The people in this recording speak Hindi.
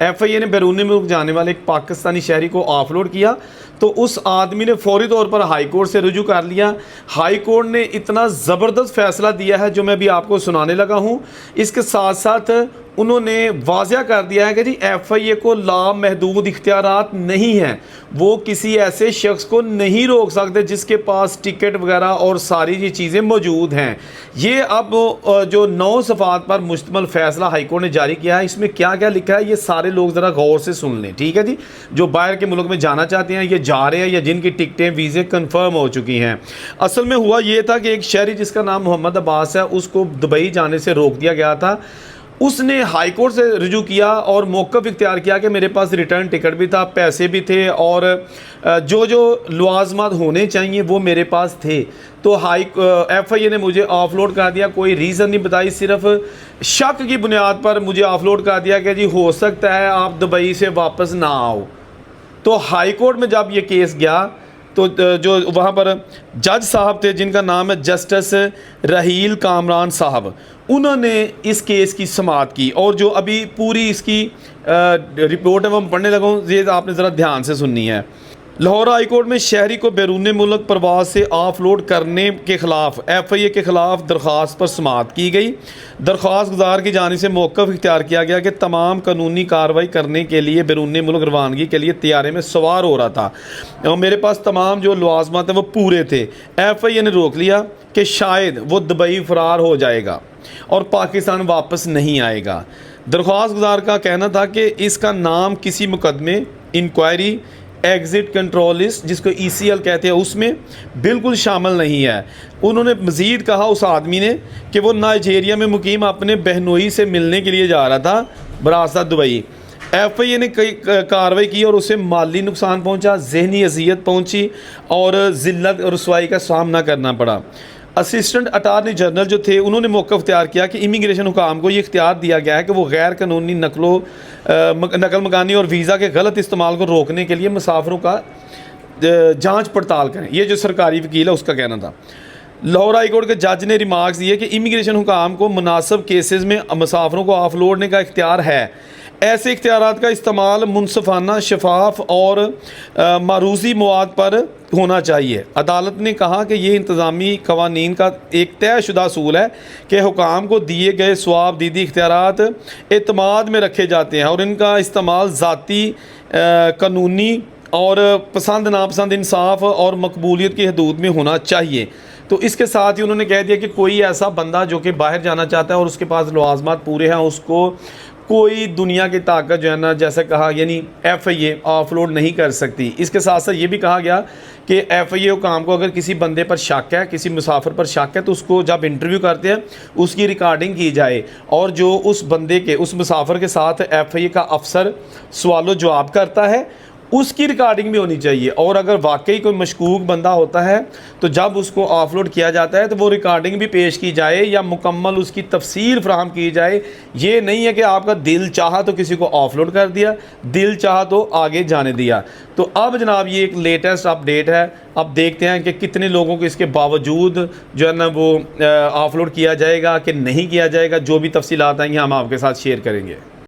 FIA ने बैरूनी मुल्क जाने वाले एक पाकिस्तानी शहरी को ऑफलोड किया तो उस आदमी ने फौरी तौर पर हाई कोर्ट से रुजू कर लिया। हाई कोर्ट ने इतना ज़बरदस्त फ़ैसला दिया है जो मैं अभी आपको सुनाने लगा हूँ। इसके साथ साथ उन्होंने वाज़िया कर दिया है कि जी FIA को लामहदूद इख्तियारात नहीं हैं, वो किसी ऐसे शख्स को नहीं रोक सकते जिसके पास टिकट वगैरह और सारी ये चीज़ें मौजूद हैं। ये अब जो 9 सफ़ात पर मुश्तमल फ़ैसला हाईकोर्ट ने जारी किया है, इसमें क्या क्या लिखा है ये सारे लोग ज़रा गौर से सुन लें, ठीक है जी। जो बाहर के मुल्क में जाना चाहते हैं, ये जा रहे हैं या जिनकी टिकटें वीज़े कन्फर्म हो चुकी हैं। असल में हुआ ये था कि एक शहरी जिसका नाम मोहम्मद अब्बास है, उसको दुबई जाने से रोक दिया गया था। उसने हाई कोर्ट से रुजू किया और मौक़िफ़ इख्तियार किया कि मेरे पास रिटर्न टिकट भी था, पैसे भी थे और जो जो लवाजमात होने चाहिए वो मेरे पास थे। तो FIA ने मुझे ऑफलोड कर दिया, कोई रीज़न नहीं बताई, सिर्फ शक की बुनियाद पर मुझे ऑफलोड कर दिया कि जी हो सकता है आप दुबई से वापस ना आओ। तो हाई कोर्ट में जब ये केस गया तो जो वहाँ पर जज साहब थे जिनका नाम है जस्टिस रहील कामरान साहब, उन्होंने इस केस की समाअत की और जो अभी पूरी इसकी रिपोर्ट है वो मैं पढ़ने लगा हूँ, ये आपने ज़रा ध्यान से सुननी है। लाहौर हाई कोर्ट में शहरी को बैरून मुल्क प्रवास से ऑफलोड करने के ख़िलाफ़ FIA के ख़िलाफ़ दरख्वास्त पर समाअत की गई। दरख्वास्त गुजार की जानिब से मौक़िफ़ इख्तियार किया गया कि तमाम कानूनी कार्रवाई करने के लिए बैरून मुल्क रवानगी के लिए तैयारे में सवार हो रहा था और मेरे पास तमाम जो लवाजमात हैं वो पूरे थे। FIA ने रोक लिया कि शायद वो दुबई फ़रार हो जाएगा और पाकिस्तान वापस नहीं आएगा। दरख्वास्त गुजार का कहना था कि इसका नाम किसी मुकदमे, इंक्वायरी, एग्ज़िट कंट्रोल लिस्ट जिसको ECL कहते हैं उसमें बिल्कुल शामिल नहीं है। उन्होंने मज़ीद कहा उस आदमी ने कि वो नाइजीरिया में मुकीम अपने बहनोई से मिलने के लिए जा रहा था बरासत दुबई। FIA ने कई कार्रवाई की और उसे माली नुकसान पहुंचा, जहनी अजियत पहुंची और ज़िल्लत और रुसवाई का सामना करना पड़ा। असिस्टेंट अटारनी जनरल जो थे उन्होंने मौक़िफ़ इख्तियार किया कि इमिग्रेशन हुकाम को ये इख्तियार दिया गया है कि वो गैर कानूनी नकल मकानी और वीज़ा के गलत इस्तेमाल को रोकने के लिए मुसाफिरों का जांच पड़ताल करें। ये जो सरकारी वकील है उसका कहना था। लाहौर हाई कोर्ट के जज ने रिमार्क्स दिए कि इमिग्रेशन हुकाम को मुनासिब केसेस में मुसाफिरों को ऑफलोडने का इख्तियार है। ऐसे इख्तियारात का इस्तेमाल मुनसफ़ाना, शफाफ और मारूज़ी मवाद पर होना चाहिए। अदालत ने कहा कि ये इंतज़ामी कवानीन का एक तयशुदा असूल है कि हुकाम को दिए गए सवाब दीदी इख्तियारात एतमाद में रखे जाते हैं और इनका इस्तेमाल ज़ाती, कानूनी और पसंद नापसंद, इंसाफ और मकबूलियत की हदूद में होना चाहिए। तो इसके साथ ही उन्होंने कह दिया कि कोई ऐसा बंदा जो कि बाहर जाना चाहता है और उसके पास लवाजमात पूरे हैं, उसको कोई दुनिया की ताकत जो है ना, जैसे कहा यानी FIA ऑफलोड नहीं कर सकती। इसके साथ साथ ये भी कहा गया कि FIA काम को अगर किसी बंदे पर शक है, किसी मुसाफिर पर शक है, तो उसको जब इंटरव्यू करते हैं उसकी रिकॉर्डिंग की जाए और जो उस बंदे के, उस मुसाफिर के साथ FIA का अफसर सवालो जवाब करता है उसकी रिकॉर्डिंग भी होनी चाहिए। और अगर वाकई कोई मशकूक बंदा होता है तो जब उसको ऑफलोड किया जाता है तो वो रिकॉर्डिंग भी पेश की जाए या मुकम्मल उसकी तफसील फ्राहम की जाए। ये नहीं है कि आपका दिल चाहा तो किसी को ऑफलोड कर दिया, दिल चाहा तो आगे जाने दिया। तो अब जनाब ये एक लेटेस्ट अपडेट है। अब देखते हैं कि कितने लोगों को इसके बावजूद जो है ना वो ऑफलोड किया जाएगा कि नहीं किया जाएगा। जो भी तफसीलात आएंगी हम आपके साथ शेयर करेंगे।